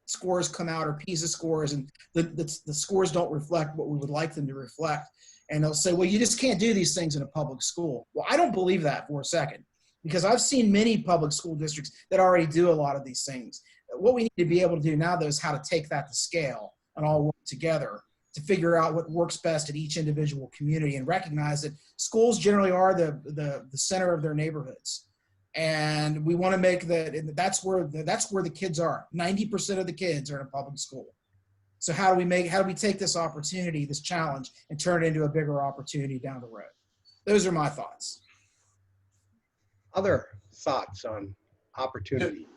scores come out or PISA scores, and the scores don't reflect what we would like them to reflect. And they'll say, well, you just can't do these things in a public school. Well, I don't believe that for a second, because I've seen many public school districts that already do a lot of these things. What we need to be able to do now, though, is how to take that to scale and all work together to figure out what works best at each individual community, and recognize that schools generally are the center of their neighborhoods. And we want to make that's where the kids are. 90% of the kids are in a public school. So how do we take this opportunity, this challenge, and turn it into a bigger opportunity down the road? Those are my thoughts. Other thoughts on opportunity?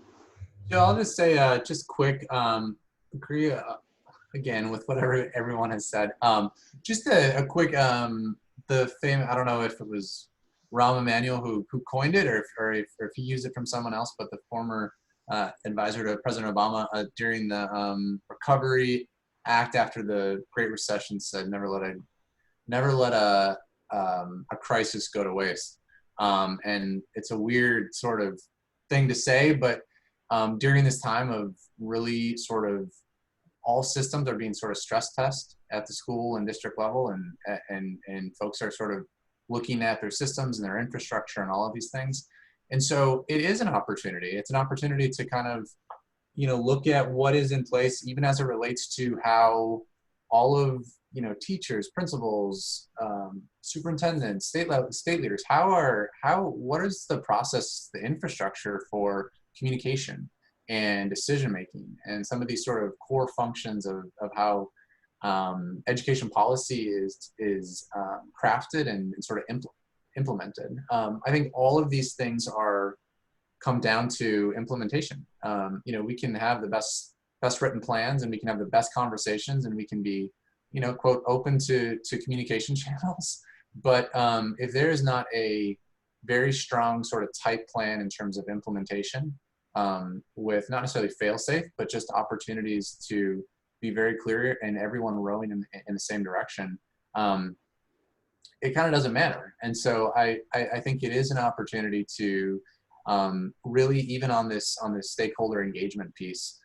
Joe, I'll just say, just quick, agree again with whatever everyone has said. Just a quick, the famous, I don't know if it was Rahm Emanuel who coined it, or if he used it from someone else, but the former advisor to President Obama during the Recovery Act after the Great Recession said, never let a crisis go to waste. And it's a weird sort of thing to say, but during this time of really sort of all systems are being sort of stress tested at the school and district level, and folks are sort of looking at their systems and their infrastructure and all of these things. And so it is an opportunity. It's an opportunity to kind of, you know, look at what is in place, even as it relates to how all of, you know, teachers, principals, superintendents, state leaders, what is the process, the infrastructure for communication and decision-making, and some of these sort of core functions of how education policy is crafted and sort of implemented. I think all of these things come down to implementation. You know, we can have the best written plans, and we can have the best conversations, and we can be, you know, quote, open to communication channels. But if there is not a very strong sort of tight plan in terms of implementation, with not necessarily fail-safe, but just opportunities to be very clear and everyone rowing in the same direction, it kind of doesn't matter. And so I think it is an opportunity to really, even on this stakeholder engagement piece,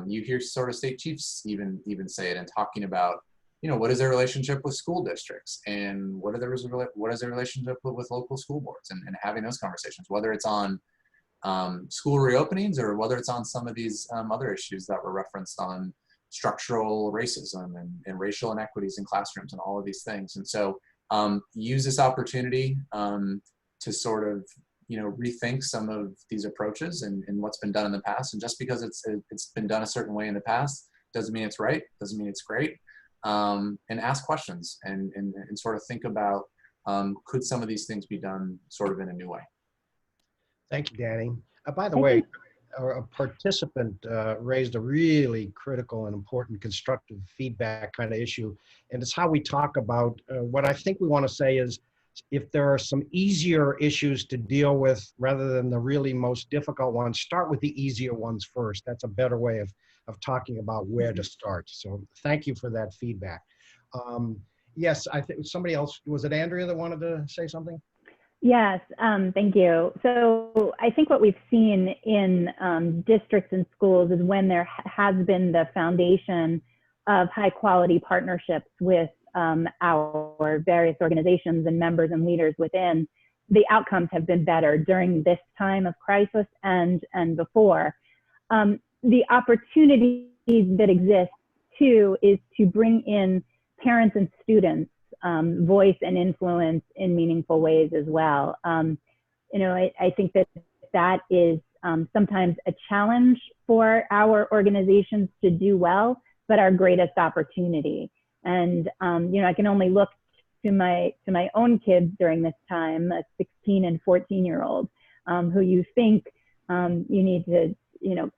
you hear sort of state chiefs even say it, and talking about, you know, what is their relationship with school districts, and what is their relationship with local school boards, and having those conversations, whether it's on school reopenings or whether it's on some of these other issues that were referenced on structural racism and racial inequities in classrooms and all of these things. And so use this opportunity to sort of, you know, rethink some of these approaches and what's been done in the past. And just because it's been done a certain way in the past doesn't mean it's right, doesn't mean it's great. And ask questions and sort of think about, could some of these things be done sort of in a new way? Thank you, Danny. By the way, a participant raised a really critical and important constructive feedback kind of issue, and it's how we talk about what I think we want to say is, if there are some easier issues to deal with rather than the really most difficult ones, start with the easier ones first. That's a better way of talking about where to start. So thank you for that feedback. Yes, I think somebody else, was it Andrea that wanted to say something? Yes, thank you. So I think what we've seen in districts and schools is when there has been the foundation of high quality partnerships with our various organizations and members and leaders within, the outcomes have been better during this time of crisis and before. The opportunity that exists too is to bring in parents and students' voice and influence in meaningful ways as well. You know, I think that is sometimes a challenge for our organizations to do well, but our greatest opportunity. And you know, I can only look to my own kids during this time, a 16 and 14-year-old, who you think you need to, you know,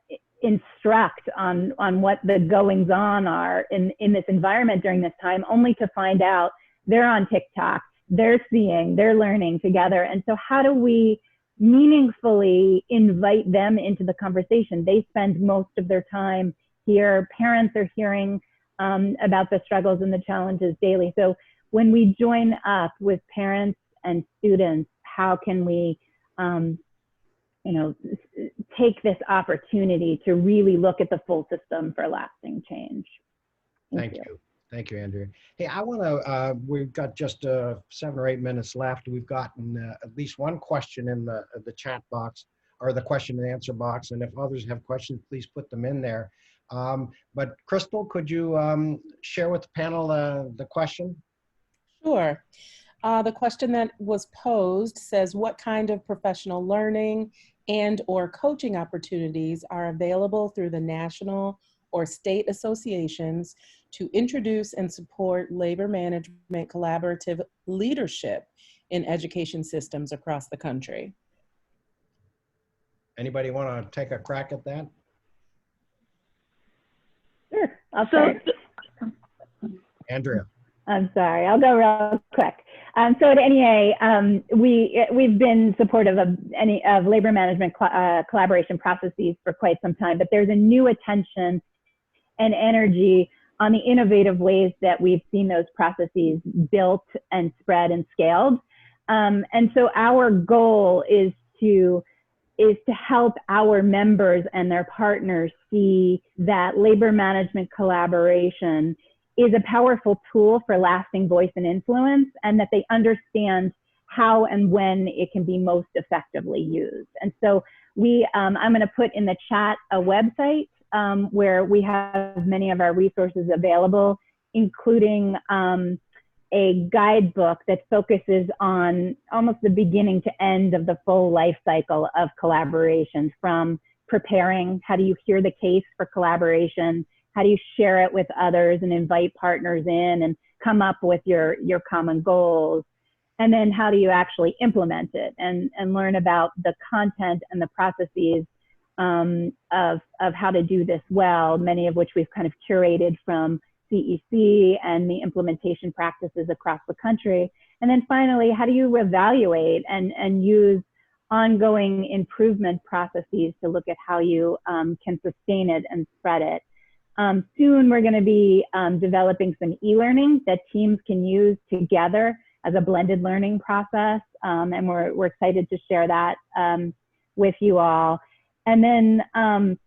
instruct on what the goings on are in this environment during this time, only to find out they're on TikTok, they're learning together. And so how do we meaningfully invite them into the conversation? They spend most of their time here. Parents are hearing about the struggles and the challenges daily. So when we join up with parents and students, how can we, you know, take this opportunity to really look at the full system for lasting change? Thank you. Thank you, Andrea. Hey, I want to, we've got just 7 or 8 minutes left. We've gotten at least one question in the chat box, or the question and answer box. And if others have questions, please put them in there. But Crystal, could you share with the panel the question? Sure. The question that was posed says, what kind of professional learning and/or coaching opportunities are available through the national or state associations to introduce and support labor management collaborative leadership in education systems across the country? Anybody want to take a crack at that? Sure, I'll start. Andrea. I'm sorry, I'll go real quick. So at NEA, we've been supportive of labor management collaboration processes for quite some time, but there's a new attention and energy on the innovative ways that we've seen those processes built and spread and scaled. And so our goal is to help our members and their partners see that labor management collaboration is a powerful tool for lasting voice and influence, and that they understand how and when it can be most effectively used. And so I'm going to put in the chat a website where we have many of our resources available, including a guidebook that focuses on almost the beginning to end of the full life cycle of collaboration, from preparing, how do you hear the case for collaboration, how do you share it with others and invite partners in and come up with your common goals, and then how do you actually implement it and learn about the content and the processes of how to do this well, many of which we've kind of curated from CEC and the implementation practices across the country. And then finally, how do you evaluate and use ongoing improvement processes to look at how you can sustain it and spread it. Soon we're going to be developing some e-learning that teams can use together as a blended learning process. And we're excited to share that with you all. And then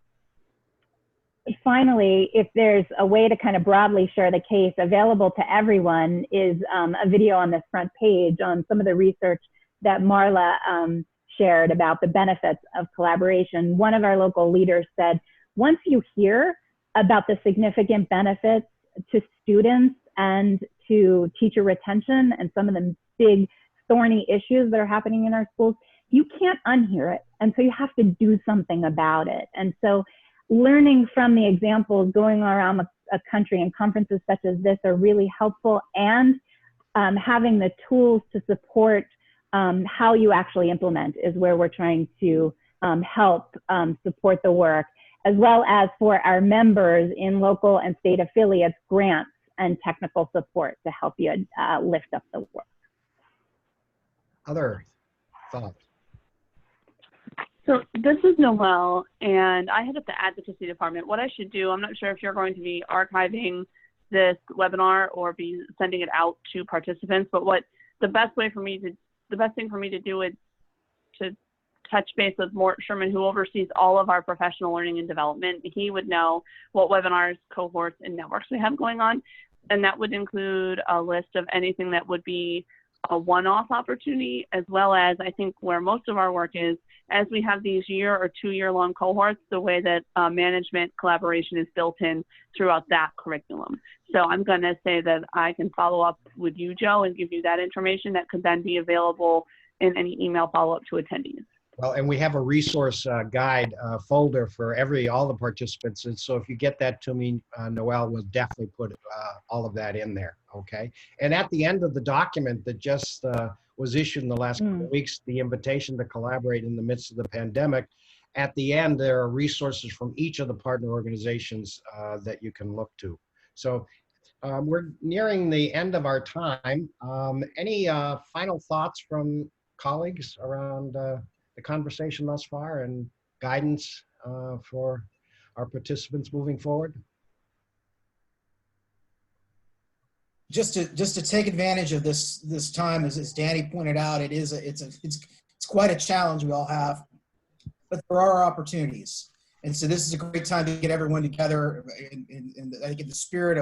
finally, if there's a way to kind of broadly share the case, available to everyone is a video on this front page on some of the research that Marla shared about the benefits of collaboration. One of our local leaders said, once you hear about the significant benefits to students and to teacher retention and some of the big thorny issues that are happening in our schools, you can't unhear it. And so you have to do something about it. And so learning from the examples going around a country and conferences such as this are really helpful, and having the tools to support how you actually implement is where we're trying to help support the work, as well as for our members in local and state affiliates, grants and technical support to help you lift up the work. Other thoughts? So this is Noelle, and I head up the advocacy department. What I should do, I'm not sure if you're going to be archiving this webinar or be sending it out to participants, but the best thing for me to do is to touch base with Mort Sherman, who oversees all of our professional learning and development. He would know what webinars, cohorts, and networks we have going on, and that would include a list of anything that would be a one-off opportunity, as well as I think where most of our work is, as we have these year or 2 year long cohorts, the way that management collaboration is built in throughout that curriculum. So I'm going to say that I can follow up with you, Joe, and give you that information that could then be available in any email follow-up to attendees. Well, and we have a resource guide folder for all the participants. And so if you get that to me, Noelle will definitely put all of that in there, okay? And at the end of the document that just was issued in the last couple of weeks, the invitation to collaborate in the midst of the pandemic, at the end, there are resources from each of the partner organizations that you can look to. So we're nearing the end of our time. Any final thoughts from colleagues around the conversation thus far and guidance for our participants moving forward? Just to take advantage of this time, as Danny pointed out, it's quite a challenge we all have, but there are opportunities, and so this is a great time to get everyone together in I think in the spirit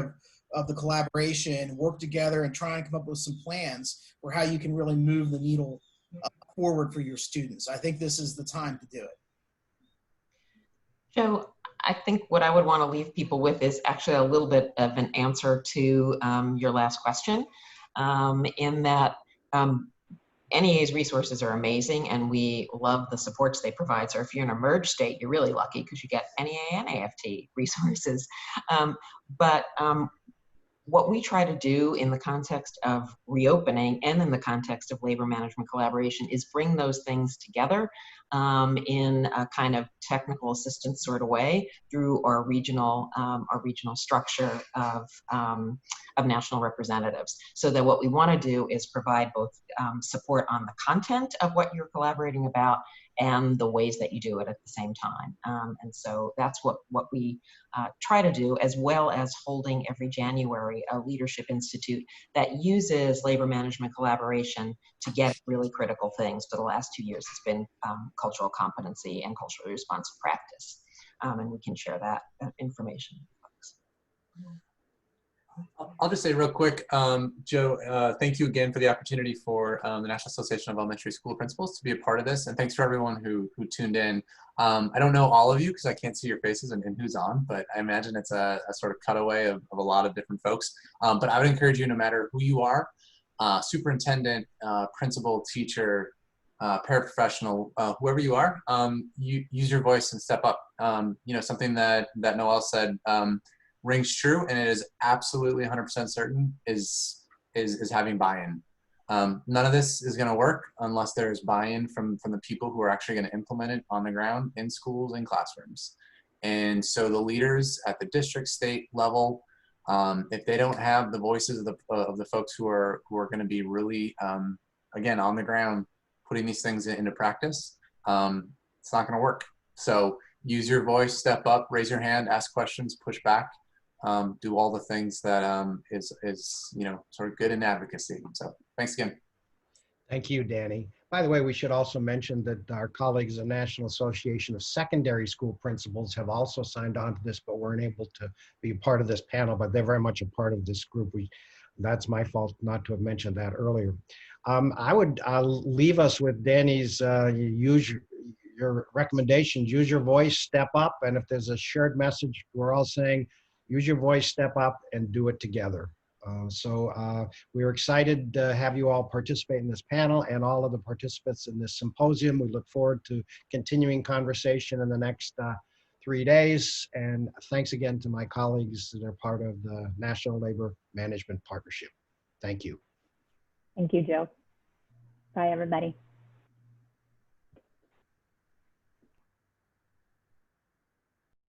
of the collaboration, work together and try and come up with some plans for how you can really move the needle forward for your students. I think this is the time to do it. Joe, I think what I would want to leave people with is actually a little bit of an answer to your last question, in that NEA's resources are amazing and we love the supports they provide. So if you're in a merged state, you're really lucky because you get NEA and AFT resources. But what we try to do in the context of reopening and in the context of labor management collaboration is bring those things together in a kind of technical assistance sort of way through our regional structure of national representatives. So that what we want to do is provide both support on the content of what you're collaborating about and the ways that you do it at the same time. And so that's what we try to do, as well as holding every January a leadership institute that uses labor management collaboration to get really critical things. For the last 2 years, it's been cultural competency and culturally responsive practice. And we can share that information with folks. I'll just say real quick, Joe, thank you again for the opportunity for the National Association of Elementary School Principals to be a part of this. And thanks for everyone who tuned in. I don't know all of you because I can't see your faces and who's on, but I imagine it's a sort of cutaway of a lot of different folks. But I would encourage you, no matter who you are, superintendent, principal, teacher, paraprofessional, whoever you are, you use your voice and step up. You know, something that Noelle said rings true, and it is absolutely 100% certain is having buy-in. None of this is going to work unless there's buy-in from the people who are actually going to implement it on the ground in schools and classrooms. And so the leaders at the district, state level, if they don't have the voices of the folks who are going to be really again on the ground putting these things into practice, it's not going to work. So use your voice, step up, raise your hand, ask questions, push back. do all the things that is you know, sort of good in advocacy. So thanks again. Thank you, Danny. By the way, we should also mention that our colleagues in the National Association of Secondary School Principals have also signed on to this, but weren't able to be part of this panel, but they're very much a part of this group. That's my fault not to have mentioned that earlier. I would leave us with Danny's your recommendations. Use your voice, step up, and if there's a shared message, we're all saying, use your voice, step up, and do it together. We're excited to have you all participate in this panel and all of the participants in this symposium. We look forward to continuing conversation in the next 3 days. And thanks again to my colleagues that are part of the National Labor Management Partnership. Thank you. Thank you, Joe. Bye, everybody.